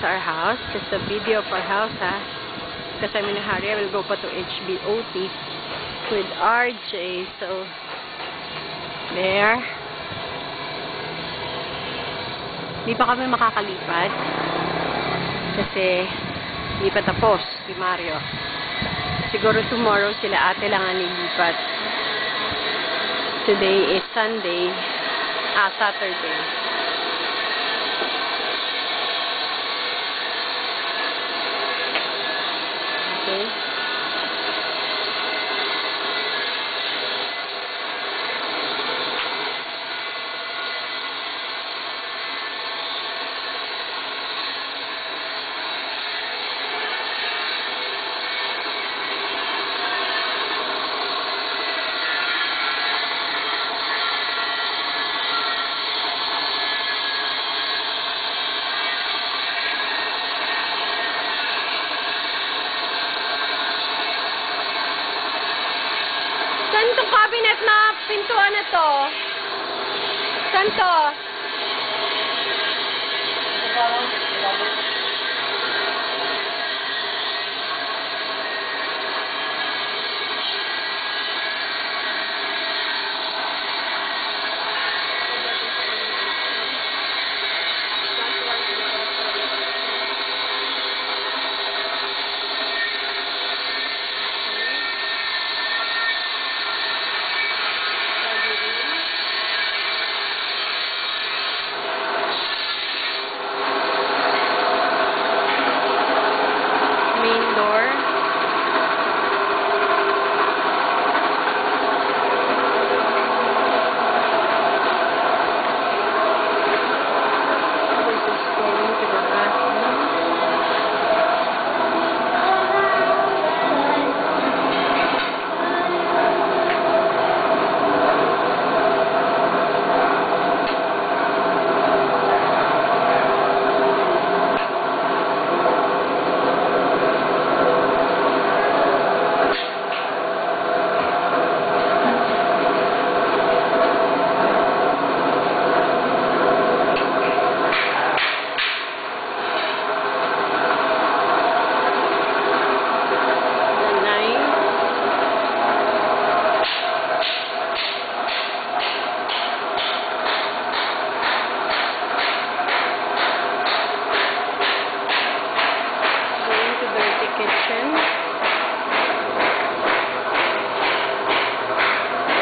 our house. Just a video of our house, ha? Because I'm in a hurry. I will go pa to HBOT with RJ. So, there. Di pa kami makakalipad. Kasi, di pa tapos si Mario. Siguro tomorrow sila ate lang ang lilipat. Today is Saturday. Okay. Saan itong cabinet na pintuan na to? Saan to?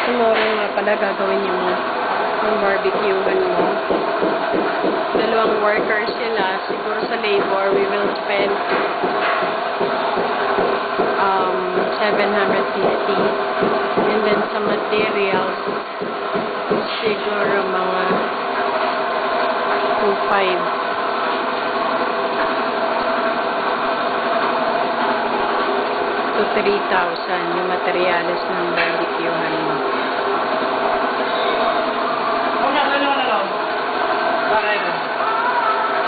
Tomorrow nga pala gagawin yung barbecue-an mo. Dalawang workers sila. Siguro sa labor, we will spend 750. And then sa materials, siguro mga 2,500. To 3,000 yung materials ng barbecue-han mo.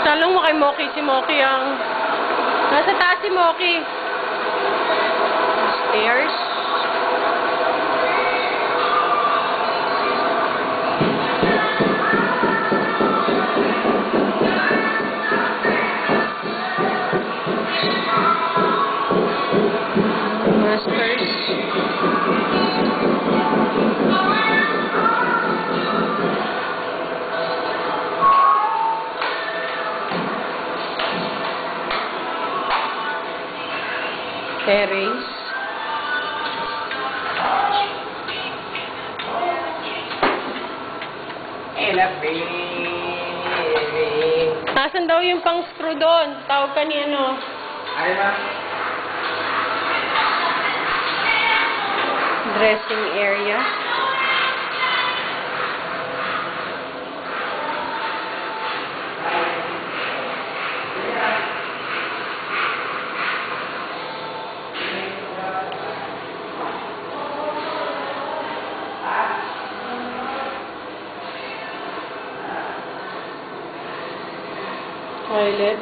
Salong mo kay Moki. Si Moki ang... Nasa taas si Moki. Stairs. Masters. Terrace. Nasaan daw yung pang screw doon? Tawag ka ni ano? Ay ba? Dressing area. Toilet.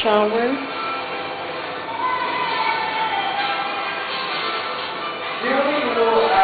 Shower. Beautiful.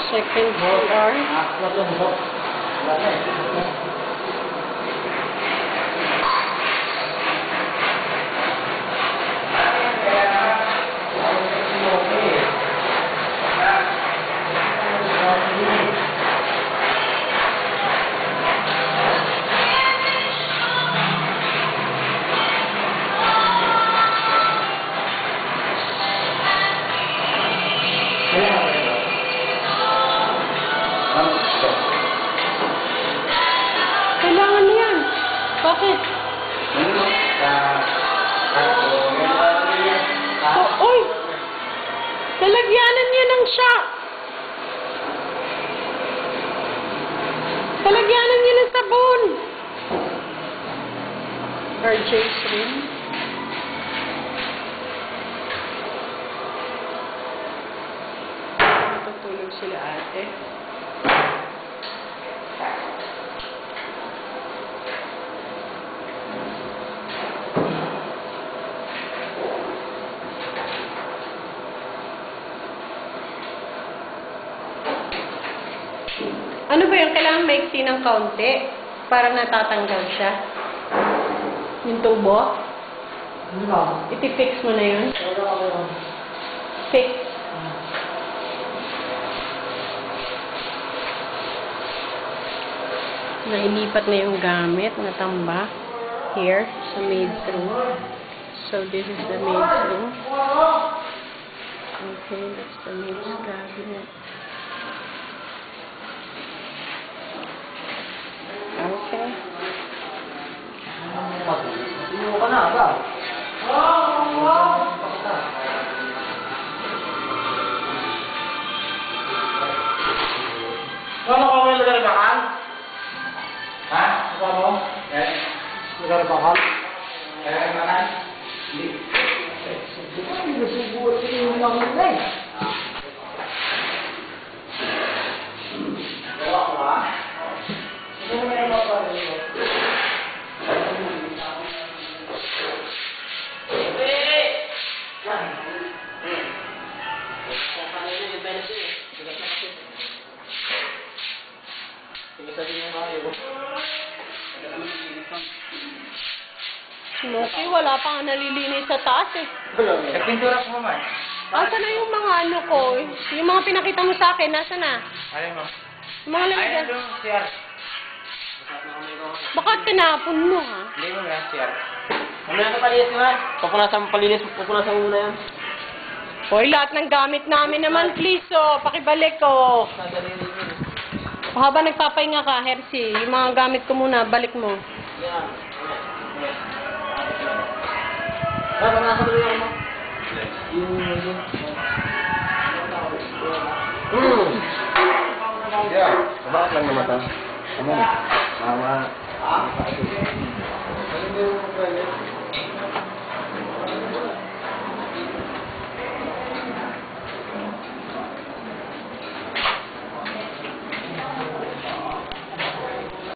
Second CR. Kailangan na yan. Bakit? Uy! Talagyanan niya ng shock. Talagyanan niya ng sabon. RJ Shrimp. Natutulog sila ate. Ano ba yung kailangan maiksi ng kaunti? Para natatanggal siya. Yung tubo? Iti-fix mo na yun? Fix. Nailipat na yung gamit, natamba. Here, sa maid's room. So, this is the maid's room. Okay, that's the maid's cabinet. Okay. Sino ka na, ba? Ano ka may nagarabakan? Ha? Ano mo? Yes. Nagarabakan? Nagarabakan? Hindi. Hindi ko siguro yung lang mo eh. Gawa ko ba? Ano mo yung mapapalala mo? Smokey, wala pa nga nalilinis sa taas eh. Nagpintura ko naman. Asan na yung mga ano ko? Yung mga pinakita mo sa akin, nasa na? Ayun mo. Yung mga lalagyan. Ayun yung CR. Baka tinapon mo ha? Hindi mo yan, CR. Ano yan ka palinis naman? Pupunasan mo muna yan. Hoy, lahat ng gamit namin naman, please, oh. Pakibalik ko. Habang nagpapahinga ka, Hershey, yung mga gamit ko muna, balik mo. Yan. Ano nasa tuloy ako mo? Yeah, bakit lang naman ito? Ano? Mama. Ah? Ano yung